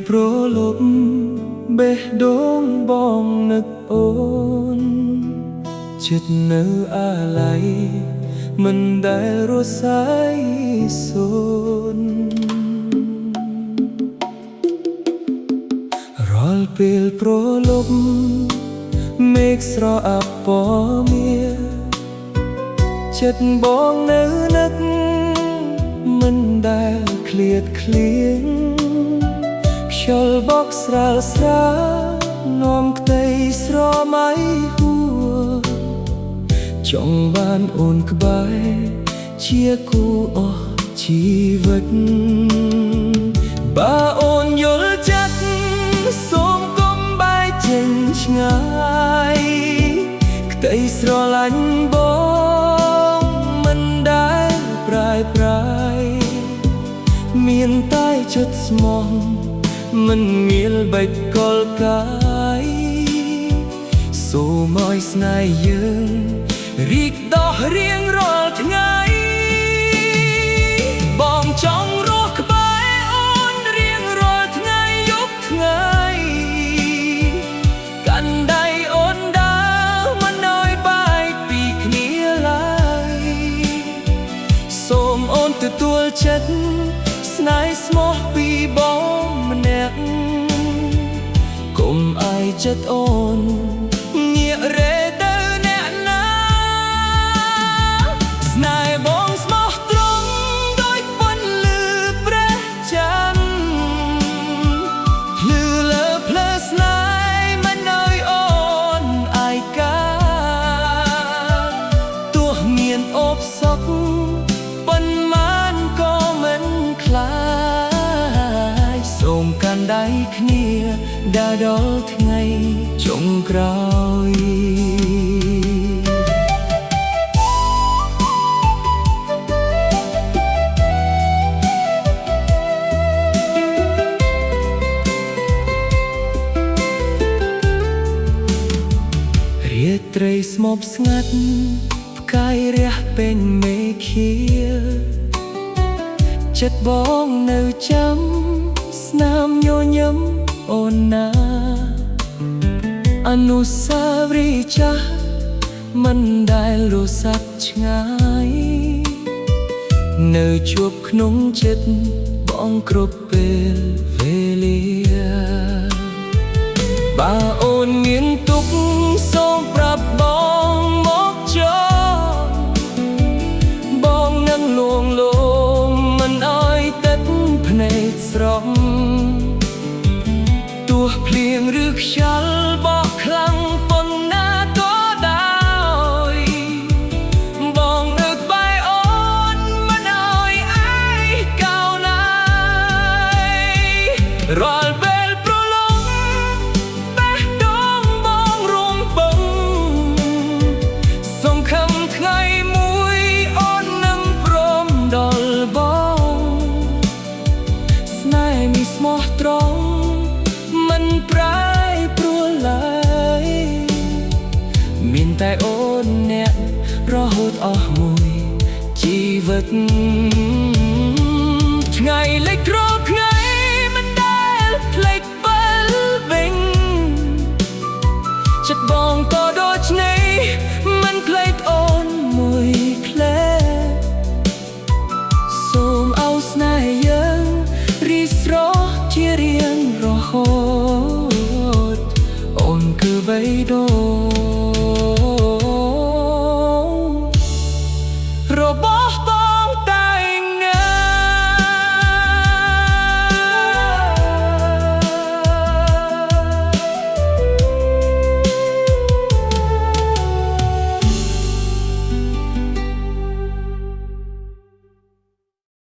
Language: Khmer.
ប្រលប់បេះដូងបងនឹកអូនចិត្តនៅអាឡ័យមិនដែលរសាយសូន្យរាល់ពេលប្រលប់មេឃស្រអាប់ពណ៌មាចិត្តបងនៅនឹកមិនដែលឃ្លាតឃ្លៀងខ្យល់បក់ស្រាលស្រានាំក្តីស្រមៃហួរចង់បានអូនក្បែរជាគូអស់ជីវិតបើអូនយល់ចិត្តសូមកុំបែកចេញឆ្ងាយក្តីស្រឡាញ់បងមិនដែលប្រែប្រែមានតែចិត្តស្មោះមិនងាលបែកកលកាយសូមឲ្យស្នេហ៍យើងរីកដុះរៀងរាល់ថ្ងៃបងចង់រស់ក្បែរអូនរៀងរាល់ថ្ងៃយប់ថ្ងៃកាន់ដៃអូនដើរមិនឲ្យបែកពីគ្នាឡើយសូមអូនទទួលចិត្តស្នេហ៍ស្មោះពីបងម្នាក់កុំអាយចិត្តអូនងាករេទៅអ្នកណាស្នេហ៍បងស្មោះត្រង់ដូចពន្លឺព្រះច័ន្ទភ្លឺលើភ្លើស្នេហ៍មិនឲ្យអូនអាយកាទោះមានអូបសោកប៉ុន្មានក៏មិនខ្លាចសូមកាន់ដៃគ្នាដល់ថ្ងៃចុងក្រោយរាត្រីស្មប់ស្ងាត់ផ្កាយរះពេញមេឃាចិត្តបងនៅចាំស្នាមញញឹមអូនណាអនុស្សាវរីយ៍ចាស់មិនដែលលុសាប់ឆ្ងាយនៅជួបក្នុងចិត្តបងគ្រប់ពេលវេលាបើអូនមានទុក្ខសូមប្រាប់បងមកចោលបងនឹងលួងលោមមិនឲ្យទឹកភ្នែកស្រស់ទោះភ្លៀងឬខ្យល់បក់ខ្លាំងប៉ុណ្ណាក៏ដោយបងនៅក្បែរអូនមិនឲ្យអាយកោនឡើយរាល់ពេលប្រឡងបេះដូងបងរំពឹងសង្ឃឹមថ្ងៃមួយអូននឹងព្រមដល់បងស្នេហ៍នេះស្មោះត្រង់មិនប្រែប្រួលឡើយមានតែអូនអ្នករហូតអស់មួយជីវិតថ្ងៃលិចក្រ